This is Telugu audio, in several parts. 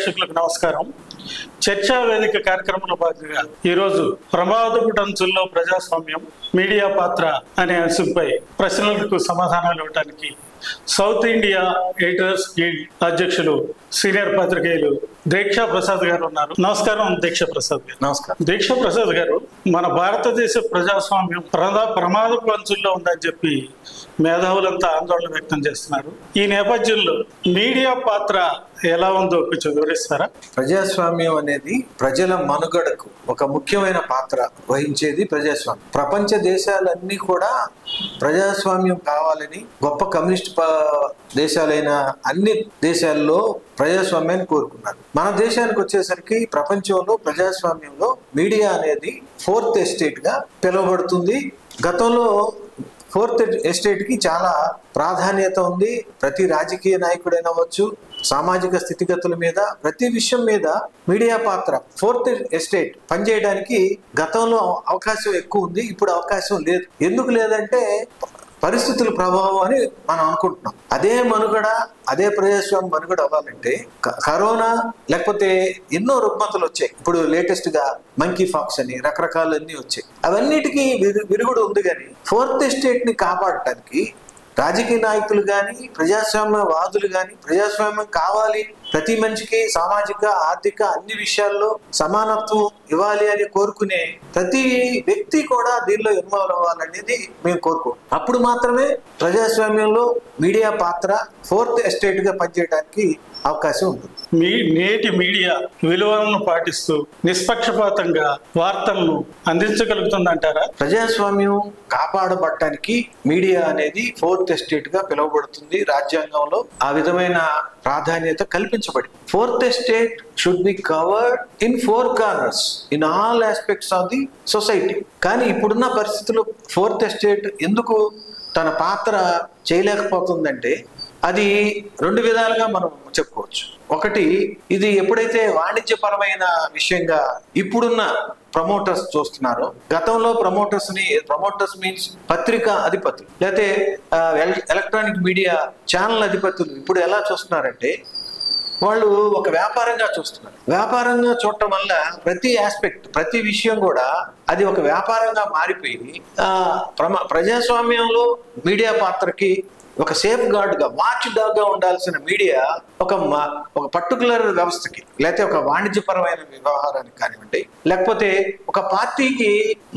ప్రేక్షకులకు నమస్కారం. చర్చా వేదిక కార్యక్రమంలో భాగంగా ఈరోజు ప్రమాదపు అంచుల్లో ప్రజాస్వామ్యం మీడియా పాత్ర అనే అంశంపై ప్రశ్నలకు సమాధానాలు ఇవ్వడానికి సౌత్ ఇండియా ఎడిటర్స్ గిల్డ్ అధ్యక్షులు సీనియర్ పత్రికేయులు దీక్షా ప్రసాద్ గారు ఉన్నారు. నమస్కారం దీక్షా ప్రసాద్ గారు. నమస్కారం. దీక్షా ప్రసాద్ గారు, మన భారతదేశ ప్రజాస్వామ్యం ప్రమాదపు అంచుల్లో ఉందని చెప్పి మేధావులంతా ఆందోళన వ్యక్తం చేస్తున్నారు. ఈ నేపథ్యంలో మీడియా పాత్ర ఎలా ఉందో కొంచెం వివరిస్తారా? ప్రజాస్వామ్యం అనేది ప్రజల మనుగడకు ఒక ముఖ్యమైన పాత్ర వహించేది ప్రజాస్వామ్యం. ప్రపంచ దేశాలన్నీ కూడా ప్రజాస్వామ్యం కావాలని, గొప్ప కమ్యూనిస్ట్ దేశాలైన అన్ని దేశాల్లో ప్రజాస్వామ్యాన్ని కోరుకున్నారు. మన దేశానికి వచ్చేసరికి ప్రపంచంలో ప్రజాస్వామ్యంలో మీడియా అనేది ఫోర్త్ ఎస్టేట్ గా పిలువబడుతుంది. గతంలో ఫోర్త్ ఎస్టేట్ కి చాలా ప్రాధాన్యత ఉంది. ప్రతి రాజకీయ నాయకుడైనా అవ్వచ్చు, సామాజిక స్థితిగతుల మీద, ప్రతి విషయం మీద మీడియా పాత్ర, ఫోర్త్ ఎస్టేట్ పనిచేయడానికి గతంలో అవకాశం ఎక్కువ ఉంది. ఇప్పుడు అవకాశం లేదు. ఎందుకు లేదంటే పరిస్థితుల ప్రభావం అని మనం అనుకుంటున్నాం. అదే మనుగడ, అదే ప్రజాస్వామ్య మనుగడ అవ్వాలంటే కరోనా లేకపోతే ఎన్నో రుగ్మతలు వచ్చాయి. ఇప్పుడు లేటెస్ట్ గా మంకీ ఫాక్స్ అని రకరకాలన్నీ వచ్చాయి. అవన్నిటికీ విరుగుడు ఉంది. కానీ ఫోర్త్ ఎస్టేట్ ని కాపాడటానికి రాజకీయ నాయకులు కానీ, ప్రజాస్వామ్యవాదులు కానీ, ప్రజాస్వామ్యం కావాలి, ప్రతి మనిషికి సామాజిక, ఆర్థిక అన్ని విషయాల్లో సమానత్వం ఇవ్వాలి అని కోరుకునే ప్రతి వ్యక్తి కూడా దీనిలో ఇన్వాల్వ్ అవ్వాలనేది మేము కోరుకోం. అప్పుడు మాత్రమే ప్రజాస్వామ్యంలో మీడియా పాత్ర ఫోర్త్ ఎస్టేట్ గా పనిచేయడానికి అవకాశం ఉంటుంది. నేటి మీడియా విలువలను పాటిస్తూ నిష్పక్షపాతంగా వార్తలను అందించగలుగుతుందంటారా? ప్రజాస్వామ్యం కాపాడబడటానికి మీడియా అనేది ఫోర్త్ ఎస్టేట్ గా పిలువబడుతుంది. రాజ్యాంగంలో ఆ విధమైన ప్రాధాన్యత కల్పించబడింది. Fourth estate should be covered in 4 corners in all aspects of the society. కానీ ఇప్పుడున్న పరిస్థితుల్లో ఫోర్త్ ఎస్టేట్ ఎందుకు తన పాత్ర చేయలేకపోతుందంటే అది 2 విధాలుగా మనం చెప్పుకోవచ్చు. ఒకటి, ఇది ఎప్పుడైతే వాణిజ్యపరమైన విషయంగా ఇప్పుడున్న ప్రమోటర్స్ చూస్తున్నారో, గతంలో ప్రమోటర్స్ మీన్స్ పత్రికా అధిపతులు లేకపోతే ఎలక్ట్రానిక్ మీడియా ఛానల్ అధిపతులు ఇప్పుడు ఎలా చూస్తున్నారంటే వాళ్ళు ఒక వ్యాపారంగా చూస్తున్నారు. వ్యాపారంగా చూడటం వల్ల ప్రతి ఆస్పెక్ట్, ప్రతి విషయం కూడా అది ఒక వ్యాపారంగా మారిపోయి ప్రజాస్వామ్యంలో మీడియా పాత్రకి ఒక సేఫ్ గార్డ్ గా, వాచ్ డాగ్ గా ఉండాల్సిన మీడియా ఒక పర్టికులర్ వ్యవస్థకి, లేకపోతే ఒక వాణిజ్యపరమైన వ్యవహారానికి కానివ్వండి, లేకపోతే ఒక పార్టీకి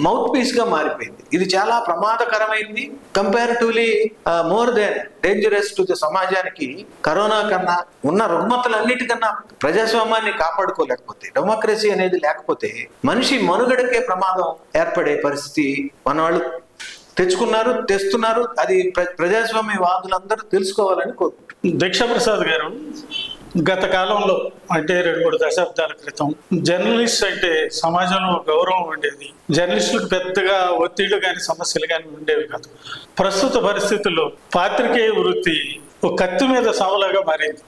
మౌత్ పీస్ గా మారిపోయింది. ఇది చాలా ప్రమాదకరమైంది. Comparatively more than dangerous to the సమాజానికి. కరోనా కన్నా ఉన్న రుగ్మతలన్నిటికన్నా ప్రజాస్వామ్యాన్ని కాపాడుకోలేకపోతే, డెమోక్రసీ అనేది లేకపోతే మనిషి మనుగడకే ప్రమాదం ఏర్పడే పరిస్థితి మన వాళ్ళు తెస్తున్నారు. అది ప్రజాస్వామ్యవాదులందరూ తెలుసుకోవాలని కోరుకుంటున్నారు. దీక్షా ప్రసాద్ గారు, గత కాలంలో అంటే 2-3 దశాబ్దాల క్రితం జర్నలిస్ట్ అంటే సమాజంలో గౌరవం ఉండేది. జర్నలిస్టులకు పెద్దగా ఒత్తిళ్లు కానీ సమస్యలు కానీ ఉండేవి కాదు. ప్రస్తుత పరిస్థితుల్లో పాత్రికేయ వృత్తి ఒక కత్తి మీద సాములాగా మారింది.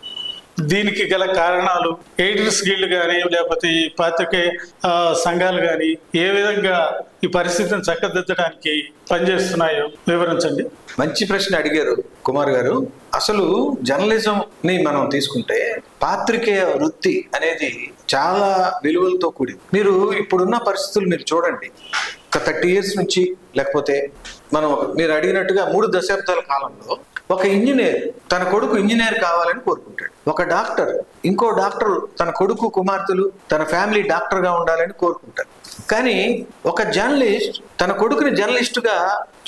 దీనికి గల కారణాలు ఎడిటర్స్ గిల్డ్ కానీ లేకపోతే ఈ పాత్రికేయ సంఘాలు కానీ ఏ విధంగా ఈ పరిస్థితిని చక్కదిద్దడానికి పనిచేస్తున్నాయో వివరించండి. మంచి ప్రశ్న అడిగారు కుమార్ గారు. అసలు జర్నలిజం ని మనం తీసుకుంటే పాత్రికేయ వృత్తి అనేది చాలా విలువలతో కూడింది. మీరు ఇప్పుడున్న పరిస్థితులు మీరు చూడండి. ఒక 30 years నుంచి, లేకపోతే మీరు అడిగినట్టుగా 3 దశాబ్దాల కాలంలో ఒక ఇంజనీర్ తన కొడుకు ఇంజనీర్ కావాలని కోరుకుంటాడు. ఒక డాక్టర్ ఇంకో డాక్టర్ తన కొడుకు, కుమార్తెలు, తన ఫ్యామిలీ డాక్టర్ గా ఉండాలని కోరుకుంటారు. కానీ ఒక జర్నలిస్ట్ తన కొడుకుని జర్నలిస్ట్ గా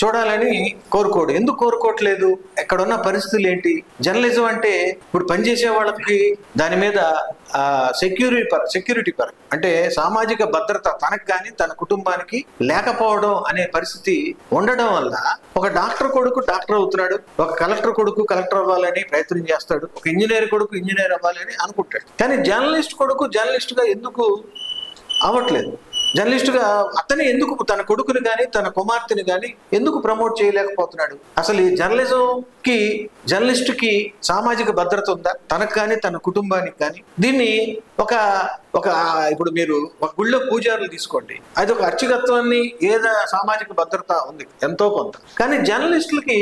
చూడాలని కోరుకోడు. ఎందుకు కోరుకోవట్లేదు? ఎక్కడున్న పరిస్థితులు ఏంటి? జర్నలిజం అంటే ఇప్పుడు పనిచేసే వాళ్ళకి దాని మీద సెక్యూరిటీ పరం అంటే సామాజిక భద్రత తనకు కానీ తన కుటుంబానికి లేకపోవడం అనే పరిస్థితి ఉండడం వల్ల ఒక డాక్టర్ కొడుకు డాక్టర్ అవుతున్నాడు, ఒక కలెక్టర్ కొడుకు కలెక్టర్ అవ్వాలని ప్రయత్నం చేస్తాడు, ఒక ఇంజనీర్ కొడుకు ఇంజనీర్ అవ్వాలని అనుకుంటాడు. కానీ జర్నలిస్ట్ కొడుకు జర్నలిస్ట్ గా ఎందుకు అవ్వట్లేదు? జర్నలిస్టుగా అతని ఎందుకు తన కొడుకుని కానీ తన కుమార్తెని కానీ ఎందుకు ప్రమోట్ చేయలేకపోతున్నాడు? అసలు ఈ జర్నలిస్టుకి సామాజిక భద్రత ఉందా? తనకు కానీ తన కుటుంబానికి కానీ? దీన్ని ఒక ఇప్పుడు మీరు ఒక గుళ్ళో పూజారులు తీసుకోండి, అది ఒక అర్చకత్వాన్ని ఏదో సామాజిక భద్రత ఉంది ఎంతో కొంత. కానీ జర్నలిస్టులకి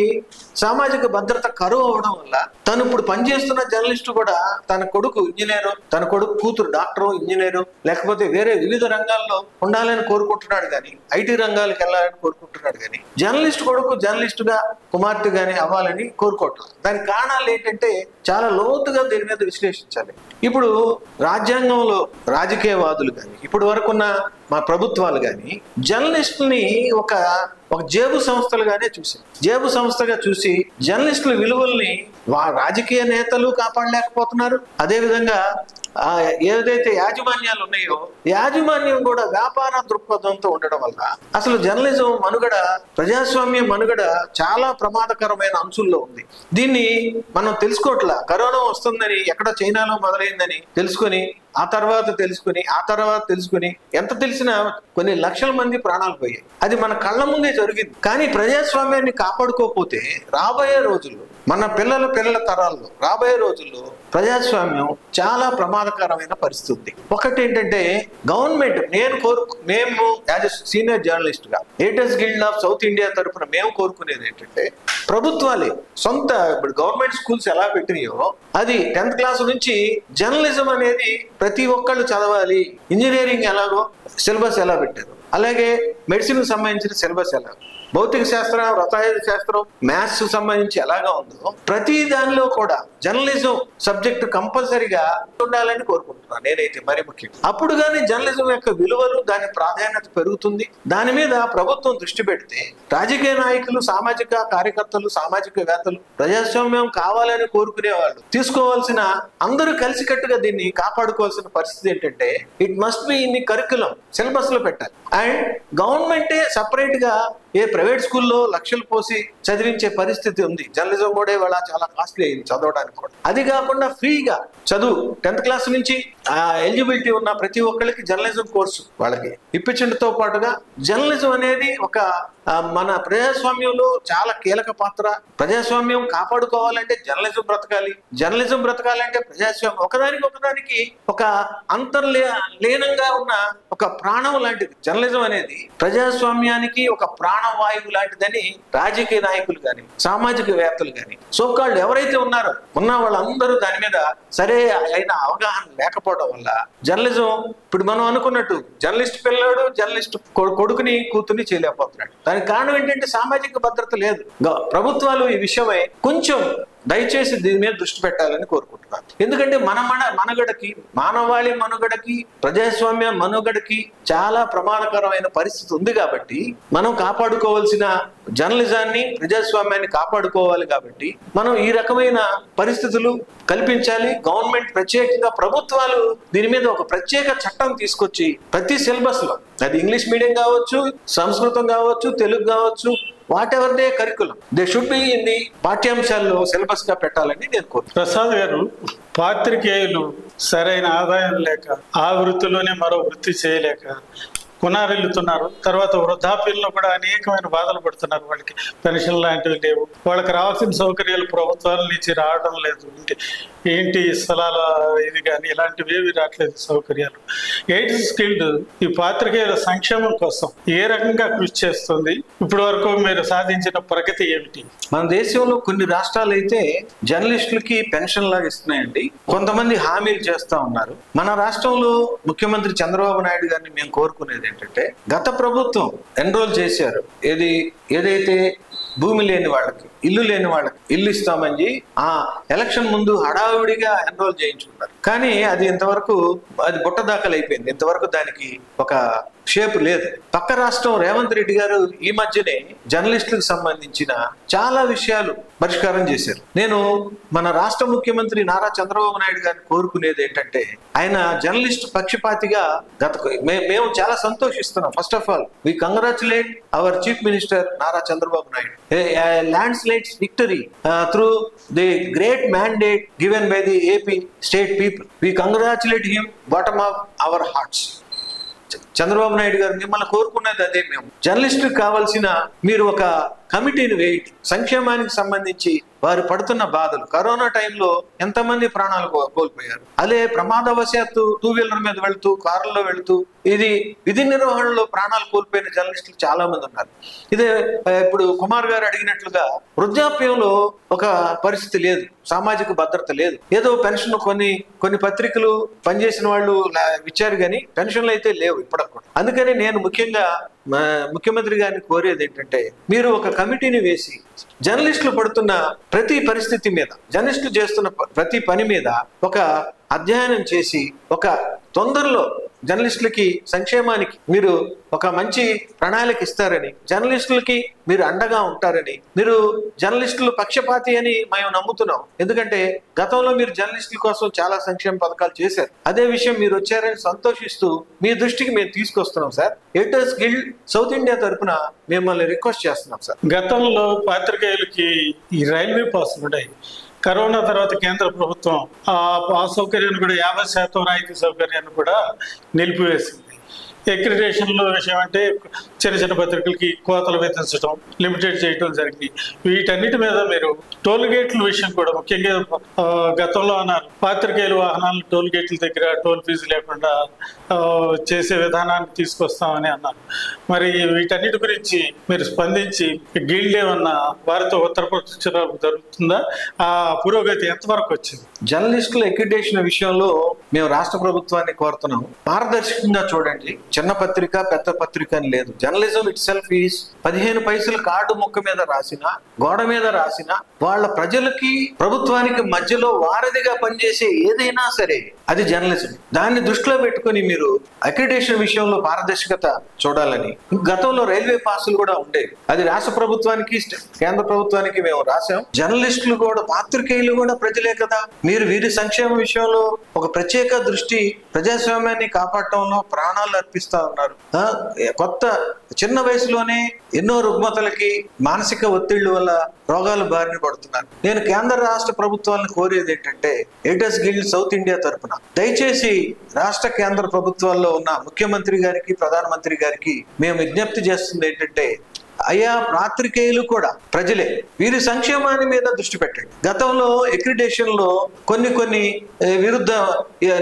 సామాజిక భద్రత కరువు అవడం వల్ల తను ఇప్పుడు పనిచేస్తున్న జర్నలిస్టు కూడా తన కొడుకు ఇంజనీరు, తన కొడుకు కూతురు డాక్టరు, ఇంజనీరు, లేకపోతే వేరే వివిధ రంగాల్లో ఉండాలని కోరుకుంటున్నాడు కానీ ఐటీ రంగాలకు వెళ్ళాలని కోరుకుంటున్నాడు కానీ జర్నలిస్ట్ కొడుకు జర్నలిస్టుగా కుమార్తె కానీ అవ్వాలని కోరుకోవట్లేదు. దానికి కారణాలు ఏంటంటే చాలా లోతుగా దీని మీద విశ్లేషించాలి. ఇప్పుడు రాజ్యాంగంలో రాజకీయవాదులు కానీ ఇప్పటి వరకున్న మా ప్రభుత్వాలు కానీ జర్నలిస్టుని ఒక జేబు సంస్థలుగానే చూసి జేబు సంస్థగా చూసి జర్నలిస్టుల విలువల్ని రాజకీయ నేతలు కాపాడలేకపోతున్నారు. అదేవిధంగా ఏదైతే యాజమాన్యాలు ఉన్నాయో యాజమాన్యం కూడా వ్యాపార దృక్పథంతో ఉండడం వల్ల అసలు జర్నలిజం మనుగడ, ప్రజాస్వామ్య మనుగడ చాలా ప్రమాదకరమైన అంశంలో ఉంది. దీన్ని మనం తెలుసుకోవట్లా. కరోనా వస్తుందని ఎక్కడ చైనాలో మొదలైందని తెలుసుకొని ఆ తర్వాత తెలుసుకుని ఎంత తెలిసినా కొన్ని లక్షల మంది ప్రాణాలు పోయాయి. అది మన కళ్ళ ముందే జరిగింది. కానీ ప్రజాస్వామ్యాన్ని కాపాడుకోకపోతే రాబోయే రోజుల్లో మన పిల్లల తరాల్లో రాబోయే రోజుల్లో ప్రజాస్వామ్యం చాలా ప్రమాదకరమైన పరిస్థితి. ఒకటి ఏంటంటే గవర్నమెంట్ మేము యాజ్ ఎ సీనియర్ జర్నలిస్ట్ గా editors guild of south India తరఫున మేము కోరుకునేది ఏంటంటే ప్రభుత్వాలే సొంత ఇప్పుడు గవర్నమెంట్ స్కూల్స్ ఎలా పెట్టినాయో అది 10th క్లాస్ నుంచి జర్నలిజం అనేది ప్రతి ఒక్కళ్ళు చదవాలి. ఇంజనీరింగ్ ఎలాగో సిలబస్ ఎలా పెట్టారు, అలాగే మెడిసిన్ కి సంబంధించిన సిలబస్ ఎలాగో, భౌతిక శాస్త్రం, రసాయన శాస్త్రం, మ్యాథ్స్ సంబంధించి ఎలాగా ఉందో ప్రతి దానిలో కూడా జర్నలిజం సబ్జెక్ట్ కంపల్సరీగా ఉండాలని కోరుకుంటున్నాను నేనైతే మరి ముఖ్యం. అప్పుడు కానీ జర్నలిజం యొక్క విలువలు దాని ప్రాధాన్యత పెరుగుతుంది. దాని మీద ప్రభుత్వం దృష్టి పెడితే రాజకీయ నాయకులు, సామాజిక కార్యకర్తలు, సామాజికవేత్తలు ప్రజాస్వామ్యం కావాలని కోరుకునే వాళ్ళు తీసుకోవాల్సిన అందరూ కలిసికట్టుగా దీన్ని కాపాడుకోవాల్సిన పరిస్థితి ఏంటంటే it must be in the curriculum, syllabus లో పెట్టాలి. అండ్ గవర్నమెంటే సపరేట్ గా ఏ ప్రైవేట్ స్కూల్లో లక్షలు పోసి చదివించే పరిస్థితి ఉంది. జర్నలిజం కూడా ఇవాళ చాలా కాస్ట్లీ అయింది చదవడానికి కూడా. అది కాకుండా ఫ్రీగా చదువు 10th క్లాస్ నుంచి ఎలిజిబిలిటీ ఉన్న ప్రతి ఒక్కరికి జర్నలిజం కోర్సు వాళ్ళకి ఇప్పించడంతో పాటుగా జర్నలిజం అనేది ఒక మన ప్రజాస్వామ్యంలో చాలా కీలక పాత్ర. ప్రజాస్వామ్యం కాపాడుకోవాలంటే జర్నలిజం బ్రతకాలి, జర్నలిజం బ్రతకాలంటే ప్రజాస్వామ్యం ఒకదానికి ఒక అంతర్లీనంగా ఉన్న ఒక ప్రాణం లాంటిది. జర్నలిజం అనేది ప్రజాస్వామ్యానికి ఒక ప్రాణవాయువు లాంటిదని రాజకీయ నాయకులు కానీ సామాజికవేత్తలు కానీ సోకాళ్ళు ఎవరైతే ఉన్నారో వాళ్ళందరూ దాని మీద సరే అయిన అవగాహన లేకపోవడం వల్ల జర్నలిజం ఇప్పుడు మనం అనుకున్నట్టు జర్నలిస్ట్ పిల్లాడు జర్నలిస్ట్ కొడుకుని కూతుర్ని చేయలేకపోతున్నాడు. దానికి కారణం ఏంటంటే సామాజిక భద్రత లేదు. ప్రభుత్వాలు ఈ విషయమై కొంచెం దయచేసి దీని మీద దృష్టి పెట్టాలని కోరుకుంటున్నాను. ఎందుకంటే మనుగడకి, మానవాళి మనుగడకి, ప్రజాస్వామ్య మనుగడకి చాలా ప్రమాదకరమైన పరిస్థితి ఉంది. కాబట్టి మనం కాపాడుకోవాల్సిన జర్నలిజాన్ని, ప్రజాస్వామ్యాన్ని కాపాడుకోవాలి. కాబట్టి మనం ఈ రకమైన పరిస్థితులు కల్పించాలి. గవర్నమెంట్ ప్రత్యేకంగా ప్రభుత్వాలు దీని మీద ఒక ప్రత్యేక చట్టం తీసుకొచ్చి ప్రతి సిలబస్ లో, అది ఇంగ్లీష్ మీడియం కావచ్చు, సంస్కృతం కావచ్చు, తెలుగు కావచ్చు, what ever they curriculum they should be in the పాఠ్యాంశాల్లో సిలబస్ గా పెట్టాలని నేను కోరుతున్నాను. ప్రసాద్ గారు, పాత్రికేయులు సరైన ఆదాయం లేక ఆ వృత్తిలోనే మరో వృత్తి చేయలేక కునారిల్లుతున్నారు. తర్వాత వృద్ధాప్యంలో కూడా అనేకమైన బాధలు పడుతున్నారు. వాళ్ళకి పెన్షన్ లాంటివి లేవు, వాళ్ళకి రావాల్సిన సౌకర్యాలు ప్రభుత్వాల నుంచి రావడం లేదు. ఏంటి స్థలాల ఇది కానీ ఇలాంటివి ఏవి రావట్లేదు సౌకర్యాలు. ఎయిడ్స్ స్కిల్డ్ ఈ పాత్రికేయుల సంక్షేమం కోసం ఏ రకంగా కృషి చేస్తుంది? ఇప్పటి వరకు మీరు సాధించిన ప్రగతి ఏమిటి? మన దేశంలో కొన్ని రాష్ట్రాలు అయితే జర్నలిస్టులకి పెన్షన్ లాగా ఇస్తున్నాయండి. కొంతమంది హామీలు చేస్తా ఉన్నారు. మన రాష్ట్రంలో ముఖ్యమంత్రి చంద్రబాబు నాయుడు గారిని మేము కోరుకునేది ఏంటంటే గత ప్రభుత్వం ఎన్రోల్ చేశారు, ఏదైతే భూమి లేని వాళ్ళకి, ఇల్లు లేని వాళ్ళకి ఇల్లు ఇస్తామని ఆ ఎలక్షన్ ముందు హడావుడిగా ఎన్రోల్ చేయించుకున్నారు. కానీ అది ఇంతవరకు అది బుట్టదాఖలు అయిపోయింది. ఇంతవరకు దానికి ఒక షేప్ లేదు. పక్క రాష్ట్రం రేవంత్ రెడ్డి గారు ఈ మధ్యనే జర్నలిస్టులకు సంబంధించిన చాలా విషయాలు పరిష్కారం చేశారు. నేను మన రాష్ట్ర ముఖ్యమంత్రి నారా చంద్రబాబు నాయుడు గారిని కోరుకునేది ఏంటంటే ఆయన జర్నలిస్ట్ పక్షపాతిగా మేము చాలా సంతోషిస్తున్నాం. First of all we congratulate our chief minister Nara Chandrababu Naidu landslides victory through the great mandate given by the AP state people. We congratulate him bottom of our hearts. Chandrababu Naidu గారు మిమ్మల్ని కోరుకున్నది అదే. మేము జర్నలిస్టులకు కావాల్సిన మీరు ఒక కమిటీని వేయండి, సంక్షేమానికి సంబంధించి వారు పడుతున్న బాధలు. కరోనా టైంలో ఎంతమంది ప్రాణాలు కోల్పోయారు. అదే ప్రమాదవశాత్తు 2 వీలర్ మీద వెళ్తూ, కారులో వెళుతూ ఇది విధి నిర్వహణలో ప్రాణాలు కోల్పోయిన జర్నలిస్టులు చాలా మంది ఉన్నారు. ఇదే ఇప్పుడు కుమార్ గారు అడిగినట్లుగా వృద్ధాప్యంలో ఒక పరిస్థితి లేదు, సామాజిక భద్రత లేదు. ఏదో పెన్షన్ కొన్ని పత్రికలు పనిచేసిన వాళ్ళు ఇచ్చారు కానీ పెన్షన్లు అయితే లేవు ఇప్పటికి. అందుకని నేను ముఖ్యంగా ముఖ్యమంత్రి గారిని కోరేది ఏంటంటే, మీరు ఒక కమిటీని వేసి జర్నలిస్టులు పడుతున్న ప్రతి పరిస్థితి మీద, జర్నలిస్టులు చేస్తున్న ప్రతి పని మీద ఒక అధ్యయనం చేసి ఒక తొందరలో జర్నలిస్టులకి సంక్షేమానికి మీరు ఒక మంచి ప్రణాళిక ఇస్తారని, జర్నలిస్టులకి మీరు అండగా ఉంటారని, మీరు జర్నలిస్టులు పక్షపాతి అని మేము నమ్ముతున్నాం. ఎందుకంటే గతంలో మీరు జర్నలిస్టుల కోసం చాలా సంక్షేమ పథకాలు చేశారు. అదే విషయం మీరు వచ్చారని సంతోషిస్తూ మీ దృష్టికి మేము తీసుకొస్తున్నాం sir. Editors guild south India తరఫున మిమ్మల్ని రిక్వెస్ట్ చేస్తున్నాం సార్. గతంలో పాత్రికేయులకి ఈ రైల్వే పాసులు ఉన్నాయి. కరోనా తర్వాత కేంద్ర ప్రభుత్వం ఆ సౌకర్యాన్ని కూడా 50% రాయితీ సౌకర్యాన్ని కూడా నిలిపివేసింది. అక్రిడిటేషన్లో విషయం అంటే చిన్న చిన్న పత్రికలకి కోతలు విధించడం, లిమిటెడ్ చేయడం జరిగింది. వీటన్నిటి మీద మీరు టోల్ గేట్ల విషయం కూడా ముఖ్యంగా గతంలో అన్నారు, పాత్రికేయుల వాహనాలు టోల్ గేట్ల దగ్గర టోల్ ఫీజు లేకుండా చేసే విధానాన్ని తీసుకొస్తామని అన్నారు. మరి వీటన్నిటి గురించి మీరు స్పందించి గిల్డ్ ఏమన్నా వారితో ఉత్తరప్రదేశ్ జరుగుతుందా? ఆ పురోగతి ఎంతవరకు వచ్చింది? జర్నలిస్టుల అక్రిడిటేషన్ విషయంలో మేము రాష్ట్ర ప్రభుత్వాన్ని కోరుతున్నాం, పారదర్శకంగా చూడండి. చిన్న పత్రిక పెద్ద పత్రిక అని లేదు. జర్నలిజం ఇట్ సెల్ఫ్ ఈజ్ 15 పైసలు కార్డు ముక్క మీద రాసిన, గోడ మీద రాసిన, వాళ్ళ ప్రజలకి ప్రభుత్వానికి మధ్యలో వారధిగా పనిచేసే ఏదైనా సరే అది జర్నలిజం. దాన్ని దృష్టిలో పెట్టుకుని మీరు అక్రిడిటేషన్ విషయంలో పారదర్శకత చూడాలని. గతంలో రైల్వే పాసులు కూడా ఉండేవి. అది రాష్ట్ర ప్రభుత్వానికి కేంద్ర ప్రభుత్వానికి మేము రాసాం. జర్నలిస్టులు కూడా పాత్రికేయులు కూడా ప్రజలే కదా. మీరు వీరి సంక్షేమ విషయంలో ఒక ప్రత్యేక దృష్టి, ప్రజాస్వామ్యాన్ని కాపాడటంలో ప్రాణాలు అర్పిస్తా ఉన్నారు. కొత్త చిన్న వయసులోనే ఎన్నో రుగ్మతలకి, మానసిక ఒత్తిళ్ల వల్ల రోగాలు బారిన పడుతున్నారు. నేను కేంద్ర రాష్ట్ర ప్రభుత్వాలను కోరేది ఏంటంటే, ఎడిటర్స్ గిల్డ్ సౌత్ ఇండియా తరఫున దయచేసి రాష్ట్ర కేంద్ర ప్రభుత్వాల్లో ఉన్న ముఖ్యమంత్రి గారికి, ప్రధానమంత్రి గారికి మేము విజ్ఞప్తి చేస్తుంది ఏంటంటే, అయ్యా పాత్రికేయులు కూడా ప్రజలే, వీరి సంక్షేమాన్ని మీద దృష్టి పెట్టండి. గతంలో అక్రిడిటేషన్ లో కొన్ని విరుద్ధ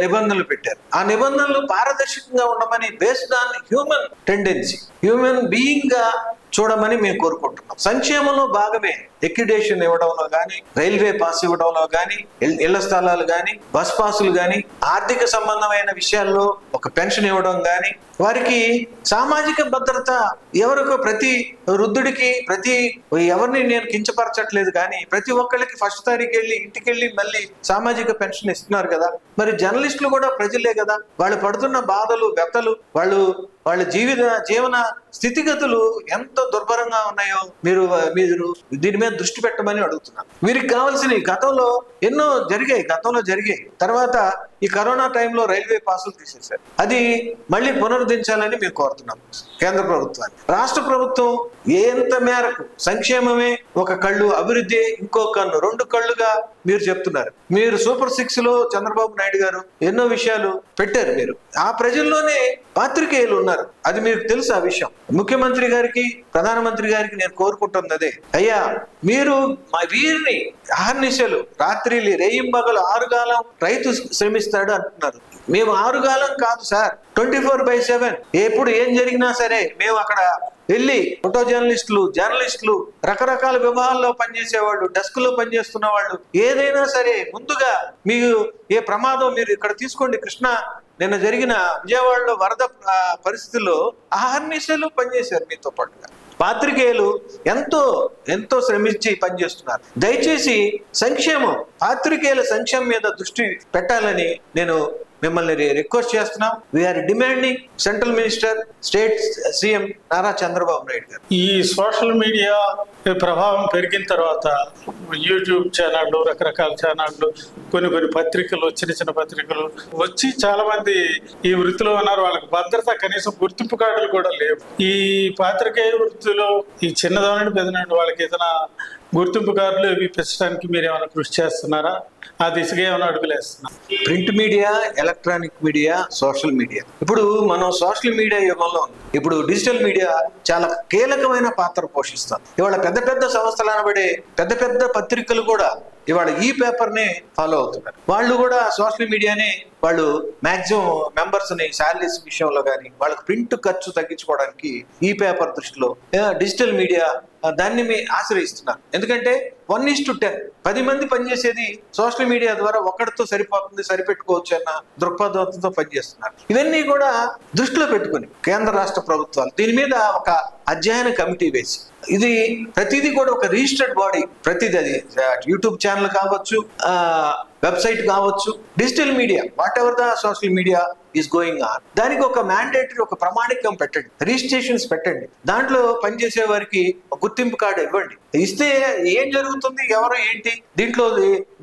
నిబంధనలు పెట్టారు. ఆ నిబంధనలు పారదర్శకంగా ఉండమని, based on human tendency, human being గా చూడమని మేము కోరుకుంటున్నాం. సంక్షేమంలో భాగమే అక్రిడిటేషన్ ఇవ్వడంలో కానీ, రైల్వే పాస్ ఇవ్వడంలో కానీ, ఇళ్ల స్థలాలు కానీ, బస్ పాసులు కానీ, ఆర్థిక సంబంధమైన విషయాల్లో ఒక పెన్షన్ ఇవ్వడం కానీ, వారికి సామాజిక భద్రత ఎవరికో ప్రతి వృద్ధుడికి ఎవరిని నేను కించపరచట్లేదు కానీ ప్రతి ఒక్కళ్ళకి 1వ తారీఖు వెళ్ళి ఇంటికి వెళ్ళి మళ్ళీ సామాజిక పెన్షన్ ఇస్తున్నారు కదా. మరి జర్నలిస్టులు కూడా ప్రజలే కదా. వాళ్ళు పడుతున్న బాధలు, వ్యతలు, వాళ్ళ జీవన స్థితిగతులు ఎంత దుర్భరంగా ఉన్నాయో మీరు దీని మీద దృష్టి పెట్టమని అడుగుతున్నాను. వీరికి కావాల్సినవి గతంలో ఎన్నో జరిగాయి. తర్వాత ఈ కరోనా టైంలో రైల్వే పాసులు తీసేశారు. అది మళ్ళీ పునరుద్ధరించాలని మేము కోరుతున్నాం కేంద్ర ప్రభుత్వాన్ని. రాష్ట్ర ప్రభుత్వం ఎంత మేరకు సంక్షేమమే ఒక కళ్ళు, అభివృద్ధి ఇంకో కన్ను, 2 కళ్ళుగా మీరు చెప్తున్నారు. మీరు సూపర్ 6 లో చంద్రబాబు నాయుడు గారు ఎన్నో విషయాలు పెట్టారు. మీరు ఆ ప్రజల్లోనే పాత్రికేయులు ఉన్నారు. అది మీకు తెలుసు ఆ విషయం. ముఖ్యమంత్రి గారికి, ప్రధానమంత్రి గారికి నేను కోరుకుంటుంది అదే, అయ్యా మీరు మా వీరిని అహర్నిశలు, రాత్రిలు, రేయింబగలు 6 కాలం రైతు శ్రమిస్తాడు అంటున్నారు. మేము 6 కాలం కాదు సార్, 24/7 ఎప్పుడు ఏం జరిగినా సరే మేము అక్కడ వెళ్ళి ఫోటో జర్నలిస్టులు రకరకాల విభాగాల్లో పనిచేసేవాళ్ళు, డెస్క్ లో పనిచేస్తున్న వాళ్ళు, ఏదైనా సరే ముందుగా మీకు ఏ ప్రమాదం, మీరు ఇక్కడ తీసుకోండి, కృష్ణ నిన్న జరిగిన విజయవాడలో వరద పరిస్థితుల్లో అహర్నిశలు పనిచేశారు మీతో పాటుగా. పాత్రికేయులు ఎంతో శ్రమించి పనిచేస్తున్నారు. దయచేసి పాత్రికేయుల సంక్షేమం మీద దృష్టి పెట్టాలని నేను మిమ్మల్ని రిక్వెస్ట్ చేస్తున్నాం. We are demanding central minister, state CM Nara Chandrababu Naidu garu. ఈ సోషల్ మీడియా ప్రభావం పెరిగిన తర్వాత యూట్యూబ్ ఛానళ్ళు, రకరకాల ఛానళ్ళు, కొన్ని పత్రికలు, చిన్న పత్రికలు వచ్చి చాలా మంది ఈ వృత్తిలో ఉన్నారు. వాళ్ళకి భద్రత, కనీసం గుర్తింపు కార్డులు కూడా లేవు. ఈ పాత్రికేయ వృత్తిలో ఈ చిన్నదవనండి పెద్దనండి వాళ్ళకి ఏదైనా గుర్తింపు కార్డులు ఇవి పెంచడానికి మీరు ఏమైనా కృషి చేస్తున్నారా? ఆ దిశగా ఏమైనా అడుగులేస్తున్నాం. Print media, electronic media, social media. ఇప్పుడు మనం సోషల్ మీడియా యుగంలో ఉన్నాం. ఇప్పుడు డిజిటల్ మీడియా చాలా కీలకమైన పాత్ర పోషిస్తుంది. ఇవాళ పెద్ద పెద్ద సంస్థలు అనబడే పెద్ద పెద్ద పత్రికలు కూడా ఇవాళ ఈ పేపర్నే ఫాలో అవుతున్నారు. వాళ్ళు కూడా సోషల్ మీడియానే వాళ్ళు మ్యాక్సిమం మెంబర్స్ని శాలరీస్ విషయంలో కానీ వాళ్ళకి ప్రింట్ ఖర్చు తగ్గించుకోవడానికి ఈ పేపర్ దృష్టిలో డిజిటల్ మీడియా దాన్ని ఆశ్రయిస్తున్నారు. ఎందుకంటే 1:10 10 మంది పనిచేసేది సోషల్ మీడియా ద్వారా ఒక్కడితో సరిపోతుంది, సరిపెట్టుకోవచ్చు అన్న దృక్పథంతో పనిచేస్తున్నారు. ఇవన్నీ కూడా దృష్టిలో పెట్టుకుని కేంద్ర రాష్ట్ర ప్రభుత్వాలు దీని మీద ఒక అధ్యయన కమిటీ వేసి ఇది ప్రతిదీ కూడా ఒక రిజిస్టర్డ్ బాడీ, ప్రతిదీ అది యూట్యూబ్ ఛానల్ కావచ్చు, వెబ్సైట్ కావచ్చు, digital media what ever the social media is going on, దానికి ఒక మ్యాండేటరీ ఒక ప్రమాణికం పెట్టండి, రిజిస్ట్రేషన్స్ పెట్టండి, దాంట్లో పనిచేసే వారికి గుర్తింపు కార్డు ఇవ్వండి. ఇస్తే ఏం జరుగుతుంది, ఎవరు ఏంటి, దీంట్లో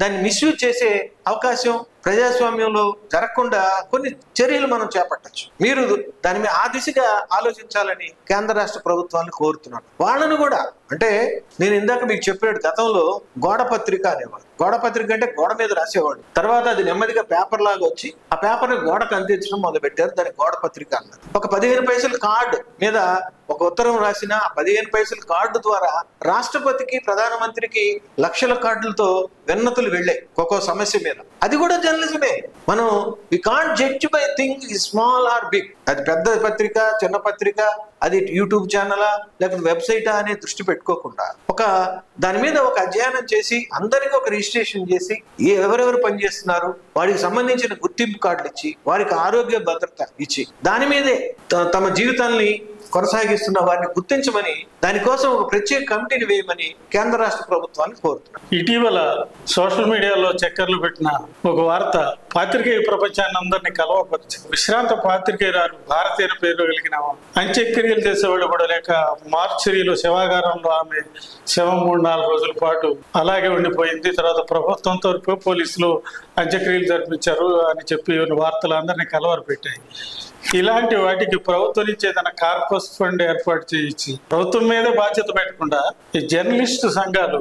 దాన్ని మిస్యూజ్ చేసే అవకాశం ప్రజాస్వామ్యంలో జరగకుండా కొన్ని చర్యలు మనం చేపట్టచ్చు. మీరు దాని మీద ఆ దిశగా ఆలోచించాలని కేంద్ర రాష్ట్ర ప్రభుత్వాన్ని కోరుతున్నాను. వాళ్ళను కూడా అంటే నేను ఇందాక మీకు చెప్పాడు, గతంలో గోడ పత్రిక అనేవాడు. గోడ పత్రిక అంటే గోడ మీద రాసేవాడు. తర్వాత అది నెమ్మదిగా పేపర్ లాగా వచ్చి ఆ పేపర్ని గోడకు అందించడం మొదలుపెట్టారు. దాన్ని గోడ పత్రిక అన్నారు. ఒక 15 పైసల కార్డు మీద ఒక ఉత్తరం రాసిన 15 పైసల కార్డు ద్వారా రాష్ట్రపతికి, ప్రధానమంత్రికి లక్షల కార్డులతో విన్నతులు వెళ్ళాయి ఒక్కో సమస్య మీద. అది కూడా జర్నలిజమే. మనం we can't judge by thing ఈ స్మాల్ ఆర్ బిగ్. అది పెద్ద పత్రిక, చిన్న పత్రిక, అది యూట్యూబ్ ఛానలా లేకపోతే వెబ్సైటా అనే దృష్టి పెట్టుకోకుండా ఒక దాని మీద ఒక అధ్యయనం చేసి అందరికీ ఒక రిజిస్ట్రేషన్ చేసి ఎవరెవరు పనిచేస్తున్నారు వారికి సంబంధించిన గుర్తింపు కార్డులు ఇచ్చి వారికి ఆరోగ్య భద్రత ఇచ్చి దాని మీదే తమ జీవితాన్ని కొనసాగిస్తున్న వారిని గుర్తించమని, దానికోసం ఒక ప్రత్యేక కమిటీని వేయమని కేంద్ర రాష్ట్ర ప్రభుత్వాన్ని కోరుతున్నారు. ఇటీవల సోషల్ మీడియాలో చక్కర్లు పెట్టిన ఒక వార్త పాత్రికేయ ప్రపంచాన్ని అందరినీ కలవపరిచింది. విశ్రాంత పాత్రికేయురాలు భారతీయ పేరు కలిగిన అంత్యక్రియలు చేసేవాళ్ళు కూడా లేక మార్చిరీలో శవాగారంలో ఆమె శవం 3-4 రోజుల పాటు అలాగే ఉండిపోయింది. తర్వాత ప్రభుత్వం తరపు పోలీసులు అంత్యక్రియలు జరిపించారు అని చెప్పి వార్తలు అందరినీ కలవరపెట్టాయి. ఇలాంటి వాటికి ప్రభుత్వం నుంచి ఏదైనా కార్పస్ ఫండ్ ఏర్పాటు చేయించి ప్రభుత్వం మీదే బాధ్యత పెట్టకుండా ఈ జర్నలిస్టు సంఘాలు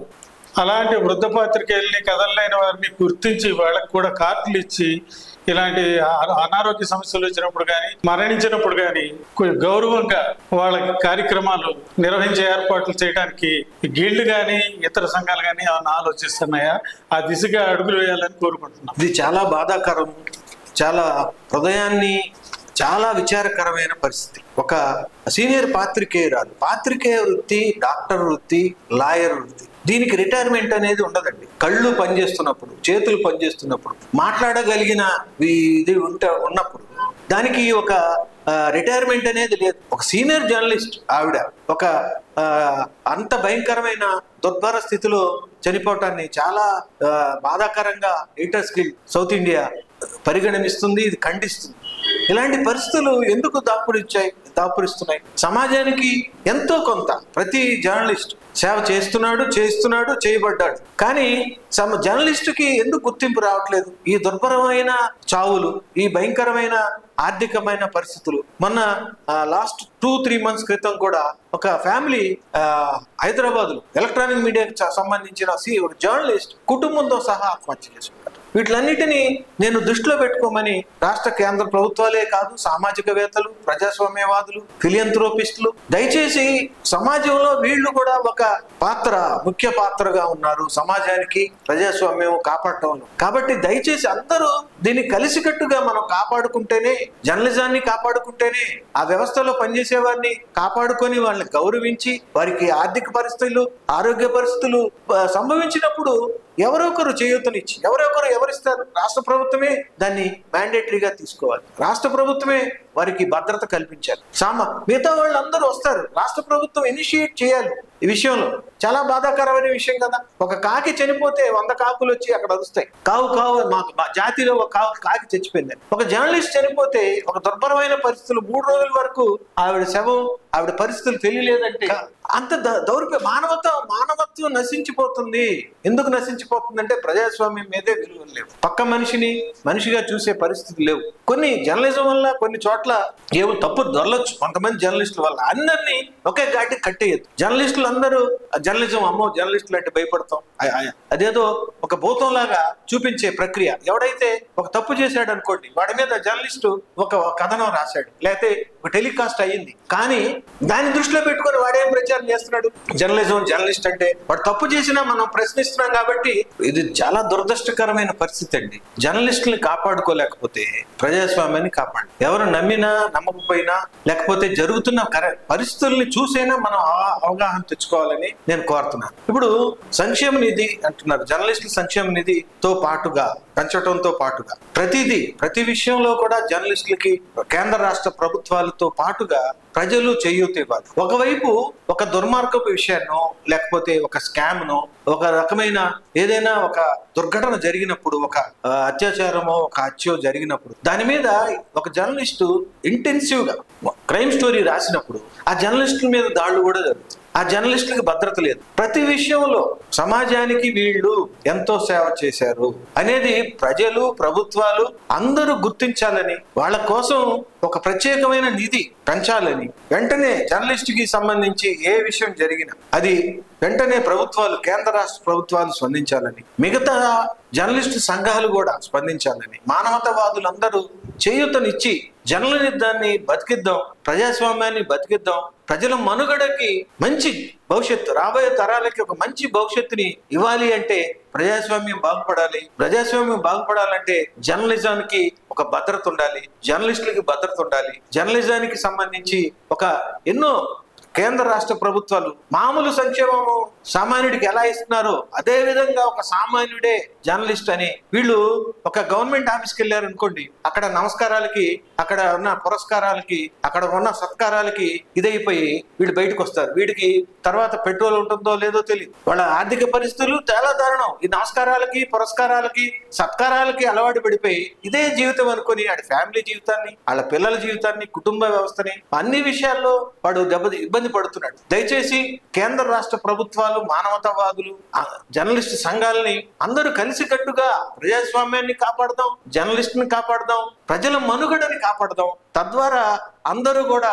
అలాంటి వృద్ధ పాత్రికేయుల్ని, కథలైన వారిని గుర్తించి వాళ్ళకి కూడా కార్డులు ఇచ్చి ఇలాంటి అనారోగ్య సమస్యలు వచ్చినప్పుడు కానీ మరణించినప్పుడు కానీ గౌరవంగా వాళ్ళ కార్యక్రమాలు నిర్వహించే ఏర్పాట్లు చేయడానికి గిల్డ్ కానీ ఇతర సంఘాలు కానీ ఏమైనా ఆలోచిస్తున్నాయా? ఆ దిశగా అడుగులు వేయాలని కోరుకుంటున్నాం. ఇది చాలా బాధాకరం, చాలా హృదయాన్ని చాలా విచారకరమైన పరిస్థితి. ఒక సీనియర్ పాత్రికేయురాలు, పాత్రికేయ వృత్తి, డాక్టర్ వృత్తి, లాయర్ వృత్తి, దీనికి రిటైర్మెంట్ అనేది ఉండదండి. కళ్ళు పనిచేస్తున్నప్పుడు, చేతులు పనిచేస్తున్నప్పుడు, మాట్లాడగలిగిన ఇది ఉన్నప్పుడు దానికి ఒక రిటైర్మెంట్ అనేది లేదు. ఒక సీనియర్ జర్నలిస్ట్ ఆవిడ ఒక అంత భయంకరమైన దుర్భర స్థితిలో చనిపోవటాన్ని చాలా బాధాకరంగా ఎడిటర్స్ గిల్డ్ సౌత్ ఇండియా పరిగణిస్తుంది, ఇది ఖండిస్తుంది. ఇలాంటి పరిస్థితులు ఎందుకు దాపురిస్తున్నాయి? సమాజానికి ఎంతో కొంత ప్రతి జర్నలిస్ట్ సేవ చేస్తున్నాడు, చేయబడ్డాడు. కానీ జర్నలిస్టుకి ఎందుకు గుర్తింపు రావట్లేదు? ఈ దుర్భరమైన చావులు, ఈ భయంకరమైన ఆర్థికమైన పరిస్థితులు. మొన్న లాస్ట్ 2-3 months క్రితం కూడా ఒక ఫ్యామిలీ హైదరాబాద్ లో ఎలక్ట్రానిక్ మీడియాకి సంబంధించిన ఒక జర్నలిస్ట్ కుటుంబంతో సహా ఆత్మహత్య చేసుకున్నారు. వీటిలన్నిటినీ నేను దృష్టిలో పెట్టుకోమని రాష్ట్ర కేంద్ర ప్రభుత్వాలే కాదు, సామాజికవేత్తలు, ప్రజాస్వామ్యవాదులు, ఫిలియంథ్రోపిస్టులు దయచేసి సమాజంలో వీళ్ళు కూడా ఒక ముఖ్య పాత్రగా ఉన్నారు సమాజానికి, ప్రజాస్వామ్యం కాపాడటంలో. కాబట్టి దయచేసి అందరూ దీన్ని కలిసికట్టుగా మనం కాపాడుకుంటేనే, జర్నలిజాన్ని కాపాడుకుంటేనే, ఆ వ్యవస్థలో పనిచేసే వారిని కాపాడుకొని వాళ్ళని గౌరవించి వారికి ఆర్థిక పరిస్థితులు, ఆరోగ్య పరిస్థితులు సంభవించినప్పుడు ఎవరొకరు చేయూతనిచ్చి ఎవరిస్తారు? రాష్ట్ర ప్రభుత్వమే దాన్ని మ్యాండేటరీగా తీసుకోవాలి. రాష్ట్ర ప్రభుత్వమే వారికి భద్రత కల్పించాలి. మిగతా వాళ్ళందరూ వస్తారు, రాష్ట్ర ప్రభుత్వం ఇనిషియేట్ చేయాలి. ఈ విషయంలో చాలా బాధాకరమైన విషయం కదా. ఒక కాకి చనిపోతే 100 కాకులు వచ్చి అక్కడ అరుస్తాయి, కావు మాకు జాతిలో ఒక కాకి చచ్చిపోయింది. ఒక జర్నలిస్ట్ చనిపోతే ఒక దుర్భరమైన పరిస్థితులు 3 రోజుల వరకు ఆవిడ శవం ఆవిడ పరిస్థితులు తెలియలేదంటే అంత మానవత్వం నశించిపోతుంది. ఎందుకు నశించిపోతుందంటే ప్రజాస్వామ్యం మీదే విలువలు లేవు, పక్క మనిషిని మనిషిగా చూసే పరిస్థితి లేవు. కొన్ని జర్నలిజం వల్ల కొన్ని చోట్ల ఏవో తప్పు దొరలొచ్చు కొంతమంది జర్నలిస్టుల వల్ల, అందరినీ ఒకే ఘాటి కట్టేయద్దు. జర్నలిస్టులు అందరూ జర్నలిజం అమ్మో జర్నలిస్టులు అంటే భయపడతాం, అదేదో ఒక భూతం లాగా చూపించే ప్రక్రియ. ఎవడైతే ఒక తప్పు చేశాడు అనుకోండి, వాడి మీద జర్నలిస్టు ఒక కథనం రాశాడు, లేకపోతే ఒక టెలికాస్ట్ అయ్యింది, కానీ దాన్ని దృష్టిలో పెట్టుకొని వాడేం ప్రచారం చేస్తున్నాడు, జర్నలిస్ట్ అంటే వాడు తప్పు చేసినా మనం ప్రశ్నిస్తున్నాం. కాబట్టి ఇది చాలా దురదృష్టకరమైన పరిస్థితి అండి. జర్నలిస్టుల్ని కాపాడుకోలేకపోతే ప్రజాస్వామ్యాన్ని కాపాడు. ఎవరు నమ్మినా నమ్మకపోయినా లేకపోతే జరుగుతున్న పరిస్థితుల్ని చూసైనా మనం అవగాహన తెచ్చుకోవాలని నేను కోరుతున్నాను. ఇప్పుడు సంక్షేమ నిధి అంటున్నారు, జర్నలిస్టుల సంక్షేమ నిధితో పాటుగా పెంచడంతో పాటుగా ప్రతి విషయంలో కూడా జర్నలిస్టులకి కేంద్ర రాష్ట్ర ప్రభుత్వాలతో పాటుగా ప్రజలు చేయూత ఇవ్వాలి. ఒకవైపు ఒక దుర్మార్గపు విషయాన్నో లేకపోతే ఒక స్కామ్నో ఒక రకమైన ఏదైనా ఒక దుర్ఘటన జరిగినప్పుడు, ఒక అత్యాచారమో ఒక హత్యో జరిగినప్పుడు దాని మీద ఒక జర్నలిస్టు ఇంటెన్సివ్ గా క్రైమ్ స్టోరీ రాసినప్పుడు ఆ జర్నలిస్టుల మీద దాడులు కూడా జరుగుతాయి. ఆ జర్నలిస్టులకు భద్రత లేదు. ప్రతి విషయంలో సమాజానికి వీళ్ళు ఎంతో సేవ చేశారు అనేది ప్రజలు ప్రభుత్వాలు అందరూ గుర్తించాలని, వాళ్ళ కోసం ఒక ప్రత్యేకమైన నిధి పెంచాలని, వెంటనే జర్నలిస్టుకి సంబంధించి ఏ విషయం జరిగినా అది వెంటనే ప్రభుత్వాలు కేంద్ర రాష్ట్ర ప్రభుత్వాలు స్పందించాలని, మిగతా జర్నలిస్టు సంఘాలు కూడా స్పందించాలని, మానవతావాదులందరూ చేయూతనిచ్చి జర్నలిజాన్ని బతికిద్దాం, ప్రజాస్వామ్యాన్ని బతికిద్దాం, ప్రజల మనుగడకి మంచి భవిష్యత్తు, రాబోయే తరాలకి ఒక మంచి భవిష్యత్తుని ఇవ్వాలి అంటే ప్రజాస్వామ్యం బాగుపడాలి. ప్రజాస్వామ్యం బాగుపడాలంటే జర్నలిజానికి ఒక భద్రత ఉండాలి, జర్నలిస్టులకి భద్రత ఉండాలి. జర్నలిజానికి సంబంధించి ఒక ఎన్నో కేంద్ర రాష్ట్ర ప్రభుత్వాలు మామూలు సంక్షేమము సామాన్యుడికి ఎలా ఇస్తున్నారో అదే విధంగా ఒక సామాన్యుడే జర్నలిస్ట్ అని, వీళ్ళు ఒక గవర్నమెంట్ ఆఫీస్కి వెళ్ళారు అనుకోండి, అక్కడ నమస్కారాలకి, అక్కడ ఉన్న పురస్కారాలకి, అక్కడ ఉన్న సత్కారాలకి ఇదైపోయి వీళ్ళు బయటకు వస్తారు. వీడికి తర్వాత పెట్రోల్ ఉంటుందో లేదో తెలియదు, వాళ్ళ ఆర్థిక పరిస్థితులు చాలా దారుణం. ఈ నమస్కారాలకి పురస్కారాలకి సత్కారాలకి అలవాటు పడిపోయి ఇదే జీవితం అనుకుని వాడి ఫ్యామిలీ జీవితాన్ని, వాళ్ళ పిల్లల జీవితాన్ని, కుటుంబ వ్యవస్థని అన్ని విషయాల్లో వాడు ఇబ్బంది పడుతున్నాడు. దయచేసి కేంద్ర రాష్ట్ర ప్రభుత్వాలు, మానవతావాదులు, జర్నలిస్టు సంఘాలని అందరూ కలిసికట్టుగా ప్రజాస్వామ్యాన్ని కాపాడదాం, జర్నలిస్టుని కాపాడదాం, ప్రజల మనుగడని కాపాడదాం. తద్వారా అందరూ కూడా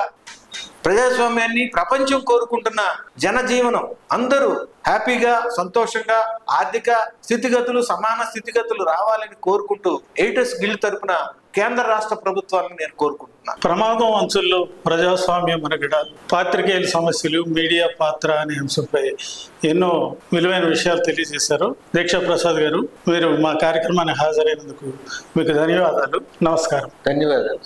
ప్రజాస్వామ్యాన్ని, ప్రపంచం కోరుకుంటున్న జనజీవనం అందరూ హ్యాపీగా సంతోషంగా ఆర్థిక స్థితిగతులు సమాన స్థితిగతులు రావాలని కోరుకుంటూ ఎడిటర్స్ గిల్డ్ తరపున కేంద్ర రాష్ట్ర ప్రభుత్వాలను నేను కోరుకుంటున్నాను. ప్రమాదం అంచుల్లో ప్రజాస్వామ్య మనుగడ, పాత్రికేయుల సమస్యలు, మీడియా పాత్ర అనే అంశంపై ఎన్నో విలువైన విషయాలు తెలియజేశారు. దీక్షా ప్రసాద్ గారు, మీరు మా కార్యక్రమానికి హాజరైనందుకు మీకు ధన్యవాదాలు. నమస్కారం. ధన్యవాదాలు.